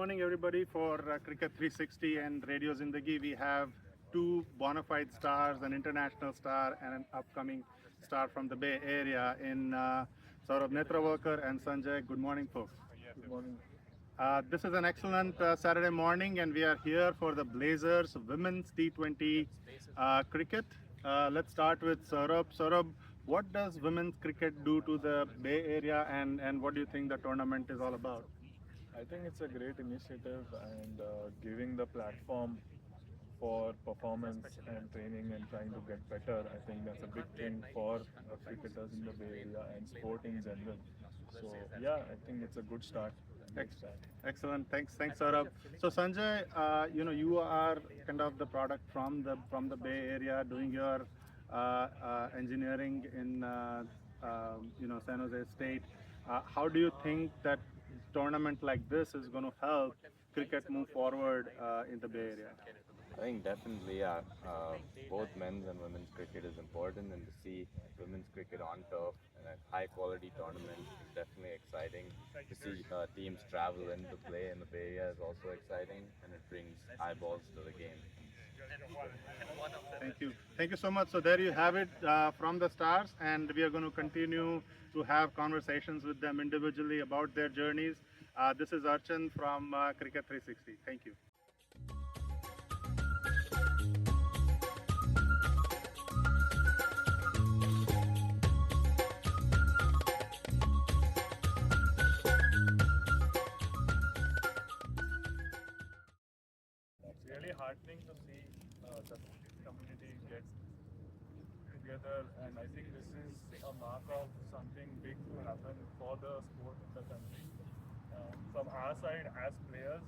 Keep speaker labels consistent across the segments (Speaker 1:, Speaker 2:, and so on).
Speaker 1: morning, everybody. For Cricket 360 and Radio Zindagi, we have two bona fide stars, an international star and an upcoming star from the Bay Area in Saurabh Netrawalkar and Sanjay. Good morning, folks.
Speaker 2: Good morning.
Speaker 1: This is an excellent Saturday morning, and we are here for the Blazers Women's T20 cricket. Let's start with Saurabh. Saurabh, what does women's cricket do to the Bay Area, and what do you think the tournament is all about?
Speaker 2: I think it's a great initiative and giving the platform for performance and training and trying to get better. I think that's a big thing for cricketers in the Bay Area and sport in general. So yeah, I think it's a good start.
Speaker 1: Excellent. Thanks, Saurabh. So Sanjay, you are kind of the product from the Bay Area, doing your engineering in San Jose State. How do you think that tournament like this is going to help cricket move forward in the Bay Area?
Speaker 3: I think definitely, yeah. Both men's and women's cricket is important, and to see women's cricket on turf in a high-quality tournament is definitely exciting. To see teams travel in to play in the Bay Area is also exciting, and it brings eyeballs to the game.
Speaker 1: Thank you so much. So there you have it from the stars, and we are going to continue to have conversations with them individually about their journeys. This is Archan from Cricket 360. Thank you.
Speaker 2: It's really heartening to see the community get together, and I think this is a mark of something big to happen for the sport in the country. From our side as players,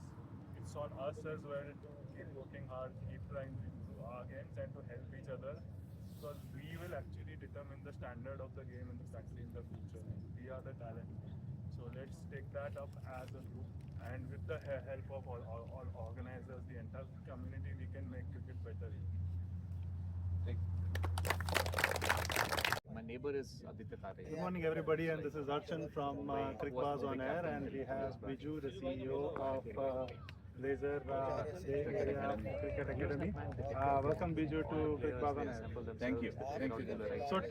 Speaker 2: it's on us as well to keep working hard, keep trying to improve our games and to help each other, because we will actually determine the standard of the game in the country in the future. We are the talent. So let's take that up as a group, and with the help of all organizers, the entire community, we can make cricket better.
Speaker 4: My neighbor is Aditya Tare.
Speaker 1: Good morning, everybody, and this is Archan from Crickbaz on Air, and we have Biju, the CEO of Blazer Bay Area Cricket Academy. Welcome, Biju, to Crickbaz on Air.
Speaker 4: Thank you.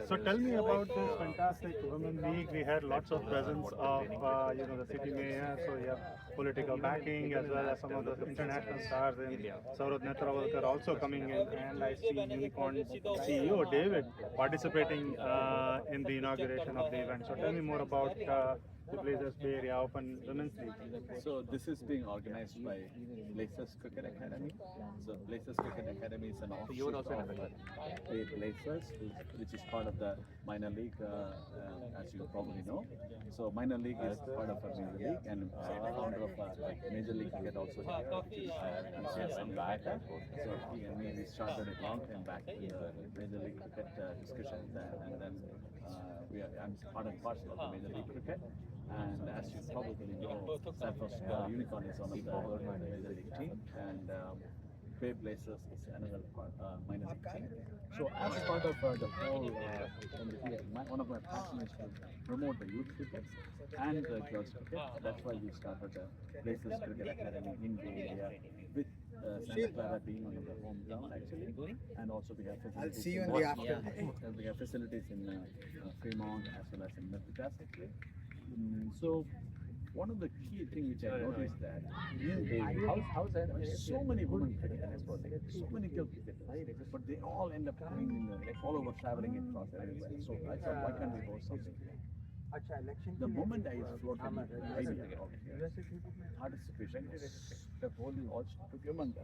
Speaker 1: So tell me about this fantastic women league. We had lots of presence of the city mayor, so you have political backing as well as some of the international stars in Saurabh Netrawalkar also coming in, and I see Unicorn CEO David participating in the inauguration of the event. So tell me more about the Blazers Bay Area Open Women's League.
Speaker 4: So this is being organized by Blazers Cricket Academy. So Blazers Cricket Academy is an offshoot of the Blazers, which is part of the minor league, as you probably know. So minor league is part of a major league, and founder of Major League Cricket also here, some back. So we started it long time back in the Major League Cricket discussions, and then I'm part and parcel of the Major League Cricket. And as you probably know, Cyprus Unicorn is one of the Major League team, and Bay Blazers is another minor league team. So as part of the whole one of my passions is to promote the youth cricket and the girls cricket. That's why we started the Blazers Cricket Academy in the area with Santa Clara being one of the hometown actually, and also we have facilities.
Speaker 5: I'll see you in the afternoon.
Speaker 4: We have facilities in Fremont as well as in Memphis actually. So one of the key things which I noticed that so many women cricketers, so many girl cricketers, but they all end up coming in all over traveling across everywhere. So I thought, why can't we host something? The moment I floated the idea of participation, the whole watch took a month.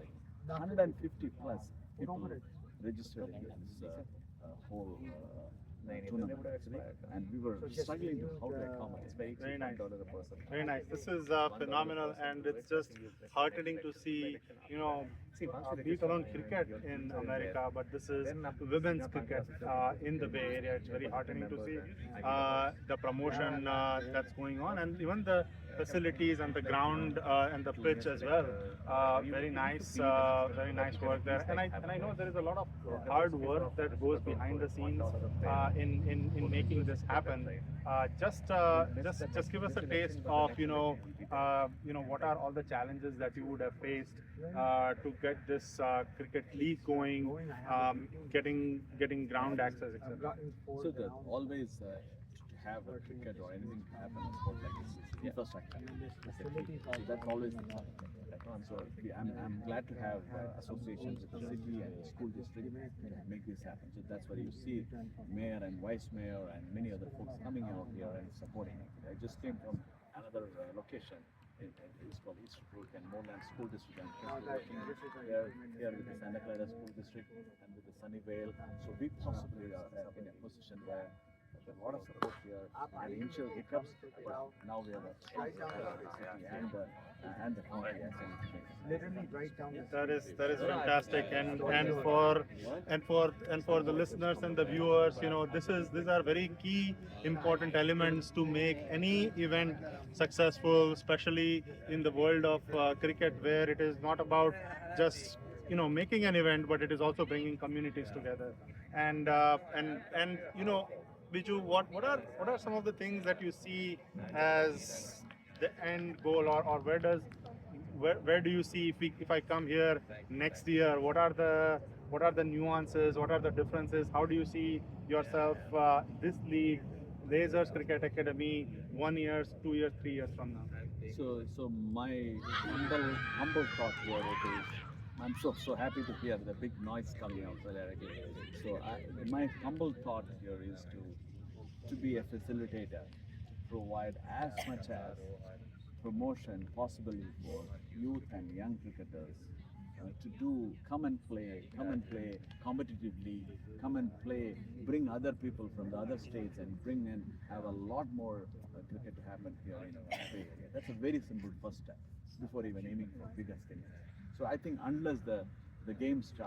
Speaker 4: 150 plus people registered in this whole tournament actually, and we were struggling to how to accommodate.
Speaker 1: Very nice.
Speaker 4: $8 a person.
Speaker 1: Very nice. This is phenomenal, and it's just heartening to see, be it around cricket in America, but this is women's cricket in the Bay Area. It's very heartening to see the promotion that's going on, and even the facilities and the ground and the pitch as well. Very nice work there. And I know there is a lot of hard work that goes behind the scenes in making this happen. Just give us a taste of what are all the challenges that you would have faced to get this cricket league going, getting ground access, etc.
Speaker 4: So the always to have a cricket or anything to happen in sport like this is infrastructure. So that's always the challenge. So I'm glad to have associations with the city and the school district to make this happen. So that's where you see mayor and vice mayor and many other folks coming out here and supporting it. I just came from another location. It's called Eastbrook and Moreland School District. I'm currently working here with the Santa Clara School District and with the Sunnyvale. So we possibly are in a position where there's a lot of support here and initial hiccups, but now we have a strong support of the city and the county as an
Speaker 5: Literally right down the
Speaker 1: That is fantastic, and for the listeners and the viewers, these are very key important elements to make any event successful, especially in the world of cricket, where it is not about just making an event, but it is also bringing communities together. And Biju, what are some of the things that you see as the end goal, or where do you see if I come here next year? What are the nuances? What are the differences? How do you see yourself this league, Blazers Cricket Academy, 1 year, 2 years, 3 years from now?
Speaker 4: So my humble thought here it is, I'm so happy to hear the big noise coming out there again. So my humble thought here is to be a facilitator, provide as much as promotion possibly for youth and young cricketers to come and play competitively, come and play, bring other people from the other states and have a lot more cricket to happen here in our Bay Area. That's a very simple first step before even aiming for bigger things. So I think unless the game starts